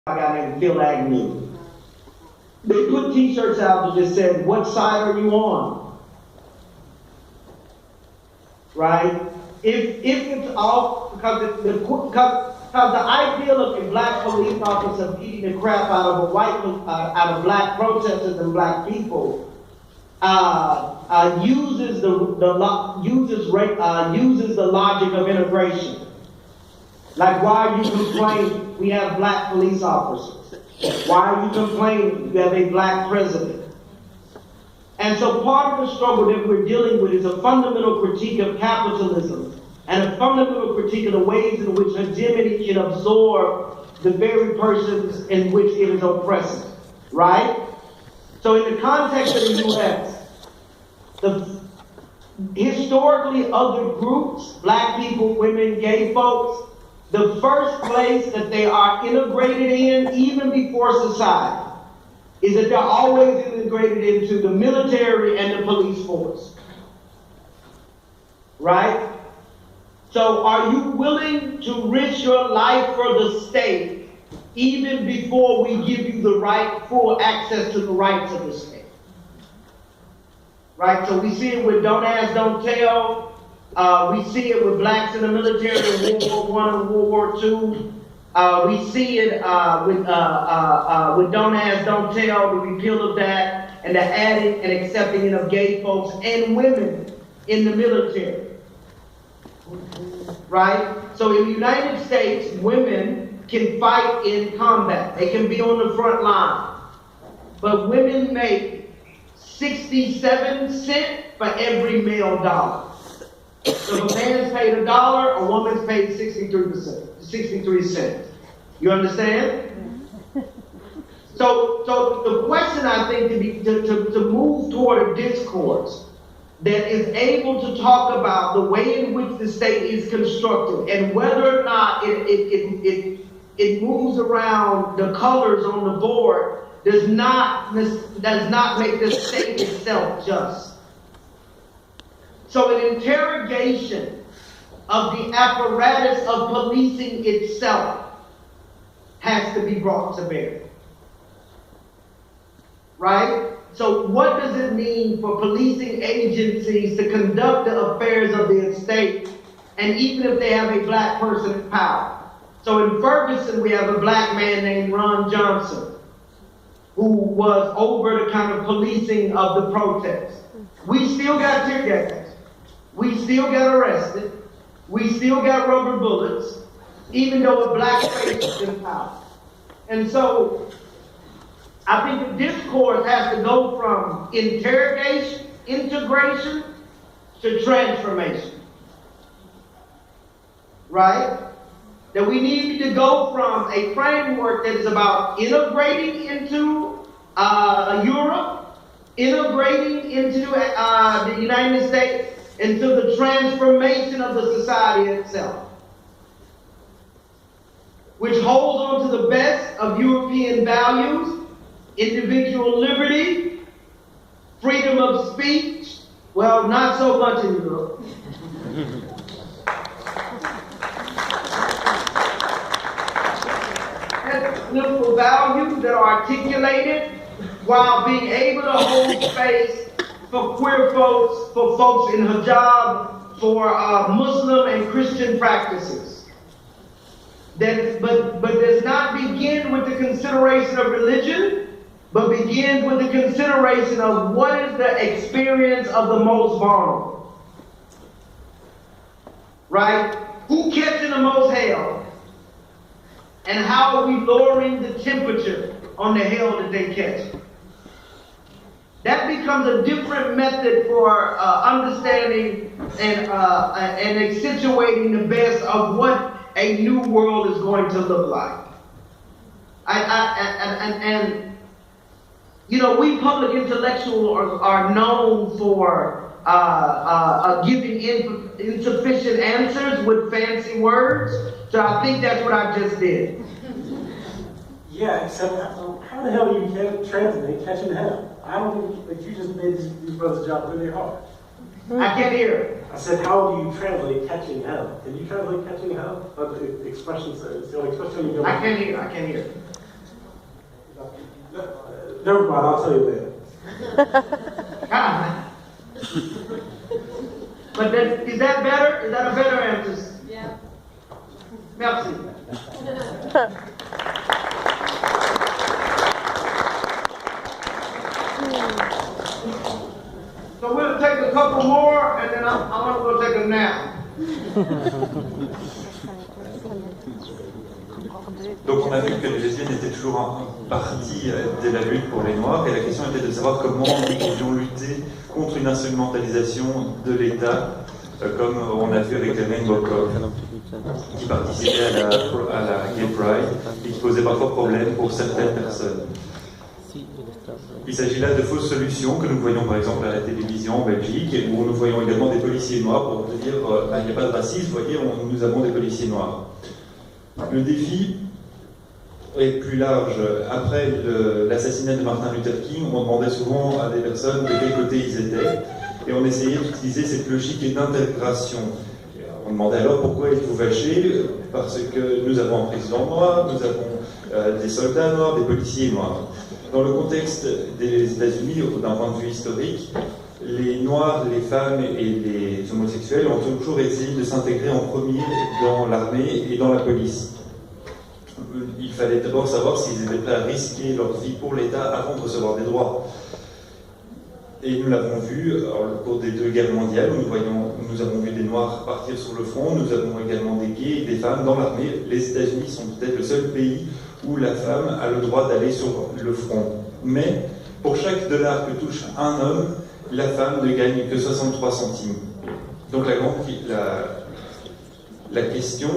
a guy named Phil Agnew. They put t-shirts out that just said, "What side are you on?" Right? If it's all because the ideal of a black police officer beating the crap out of out of black protesters and black people uses the logic of integration. Like, why are you complaining we have black police officers? Why are you complaining you have a black president? And so part of the struggle that we're dealing with is a fundamental critique of capitalism and a fundamental critique of the ways in which hegemony can absorb the very persons in which it is oppressing, right? So in the context of the U.S., historically other groups, black people, women, gay folks, the first place that they are integrated in, even before society, is that they're always integrated into the military and the police force. Right? So are you willing to risk your life for the state even before we give you the right, full access to the rights of the state? Right? So we see it with Don't Ask, Don't Tell. We see it with blacks in the military in World War I and World War II. We see it with Don't Ask, Don't Tell, the repeal of that, and the adding and accepting of gay folks and women in the military. Right? So in the United States, women can fight in combat. They can be on the front line. But women make 67 cents for every male dollar. So if a man's paid $1, a woman's paid 63 cents. You understand? So the question, I think, to move toward a discourse that is able to talk about the way in which the state is constructed and whether or not it moves around the colors on the board does not make the state itself just. So an interrogation of the apparatus of policing itself has to be brought to bear. Right? So what does it mean for policing agencies to conduct the affairs of the state, and even if they have a black person in power? So in Ferguson, we have a black man named Ron Johnson, who was over the kind of policing of the protests. We still got tear gas. We still got arrested. We still got rubber bullets, even though a black face is in power. And so I think the discourse has to go from integration to transformation. Right? That we need to go from a framework that is about integrating into Europe, integrating into the United States, into the transformation of the society itself, which holds on to the best of European values, individual liberty, freedom of speech. Well, not so much in Europe. Political values that are articulated while being able to hold space for queer folks, for folks in hijab, for Muslim and Christian practices. But does not begin with the consideration of religion, but begins with the consideration of what is the experience of the most vulnerable. Right? Who catching the most hell? And how are we lowering the temperature on the hell that they catch? That becomes a different method for understanding and accentuating the best of what a new world is going to look like. You know, we public intellectuals are known for giving insufficient answers with fancy words. So I think that's what I just did. Yeah, except how the hell do you translate catching hell? I don't think that you just made these brothers' job really hard. I can't hear. I said, how do you translate catching hell? Can you translate catching hell? But the expression says, the expression you go. I can't hear. Never mind, I'll tell you later. God. But then, is that better? Is that a better answer? Yeah. Merci. So we'll take a couple more, and then I want to go take a nap. Donc on a vu que les lesbiennes étaient toujours en partie de la lutte pour les Noirs, et la question était de savoir comment nous pouvions lutter contre une instrumentalisation de l'État, comme on a vu avec Hélène Bokov, qui participait à la Gay Pride et qui posait parfois problème pour certaines personnes. Il s'agit là de fausses solutions que nous voyons par exemple à la télévision en Belgique, où nous voyons également des policiers noirs pour dire il n'y a pas de racisme, vous voyez, nous avons des policiers noirs. Le défi est plus large. Après l'assassinat de Martin Luther King, on demandait souvent à des personnes de quel côté ils étaient, et on essayait d'utiliser cette logique d'intégration. On demandait alors pourquoi êtes-vous fâchés? Parce que nous avons un président noir, nous avons des soldats noirs, des policiers noirs. Dans le contexte des États-Unis, d'un point de vue historique, les Noirs, les femmes et les homosexuels ont toujours essayé de s'intégrer en premier dans l'armée et dans la police. Il fallait d'abord savoir s'ils étaient prêts à risquer leur vie pour l'État avant de recevoir des droits. Et nous l'avons vu au cours des 2 guerres mondiales, où nous avons vu des Noirs partir sur le front, nous avons également des gays et des femmes dans l'armée. Les États-Unis sont peut-être le seul pays où la femme a le droit d'aller sur le front. Mais pour chaque dollar que touche un homme, la femme ne gagne que 63 centimes. Donc la question,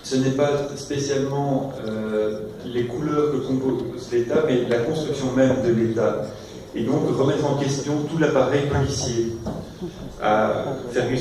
ce n'est pas spécialement les couleurs que compose l'État, mais la construction même de l'État. Et donc remettre en question tout l'appareil policier. Ferguson